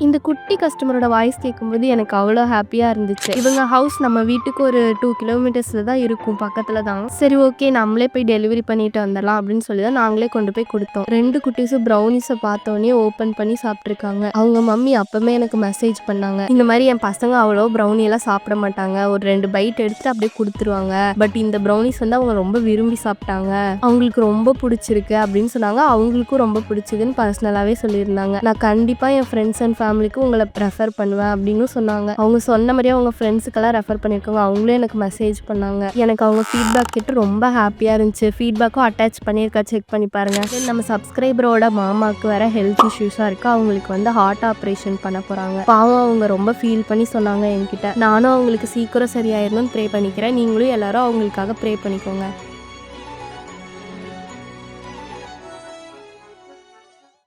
இந்த குட்டி கஸ்டமரோட வாய்ஸ் கேட்கும்போது எனக்கு அவ்வளோ ஹாப்பியா இருந்துச்சு. இவங்க ஹவுஸ் நம்ம வீட்டுக்கு ஒரு 2 கிலோமீட்டர்ஸ்ல தான் இருக்கும். பக்கத்துல தான். சரி ஓகே நம்மளே போய் டெலிவரி பண்ணிட்டு வந்துடலாம் அப்படின்னு சொல்லி தான் நாங்களே கொண்டு போய் கொடுத்தோம். 2 குட்டீஸும் ப்ரௌனிஸை பார்த்தோன்னே ஓப்பன் பண்ணி சாப்பிட்ருக்காங்க. அவங்க மம்மி அப்பவே எனக்கு மெசேஜ் பண்ணாங்க. இந்த மாதிரி என் பசங்க அவ்வளோ ப்ரௌனி எல்லாம் சாப்பிட மாட்டாங்க. ஒரு 2 பைட் எடுத்துட்டு அப்படியே கொடுத்துருவாங்க. பட் இந்த ப்ரௌனிஸ் வந்து அவங்க ரொம்ப விரும்பி சாப்பிட்டாங்க. அவங்களுக்கு ரொம்ப பிடிச்சிருக்கு அப்படின்னு சொன்னாங்க. அவங்களுக்கும் ரொம்ப பிடிச்சதுன்னு பர்சனலாவே சொல்லியிருந்தாங்க. நான் கண்டிப்பா என் ஃப்ரெண்ட்ஸ் அண்ட் ஃபேமிலிக்கு உங்களை ரெஃபர் பண்ணுவேன் அப்படின்னு சொன்னாங்க. அவங்க சொன்ன மாதிரியே அவங்க ஃப்ரெண்ட்ஸுக்கெல்லாம் ரெஃபர் பண்ணியிருக்காங்க. அவங்களே எனக்கு மெசேஜ் பண்ணாங்க. எனக்கு அவங்க ஃபீட்பேக் கேட்டு ரொம்ப ஹாப்பியாக இருந்துச்சு. ஃபீட்பேக்கும் அட்டாச் பண்ணியிருக்கா, செக் பண்ணி பாருங்க. நம்ம சப்ஸ்கிரைபரோட மாமாவுக்கு வேற ஹெல்த் இஷ்யூஸாக இருக்கு. அவங்களுக்கு வந்து ஹார்ட் ஆப்ரேஷன் பண்ண போகிறாங்க. பாவம் அவங்க ரொம்ப ஃபீல் பண்ணி சொன்னாங்க என்கிட்ட. நானும் அவங்களுக்கு சீக்கிரம் சரியாயிருந்துன்னு ப்ரே பண்ணிக்கிறேன். நீங்களும் எல்லாரும் அவங்களுக்காக ப்ரே பண்ணிக்கோங்க.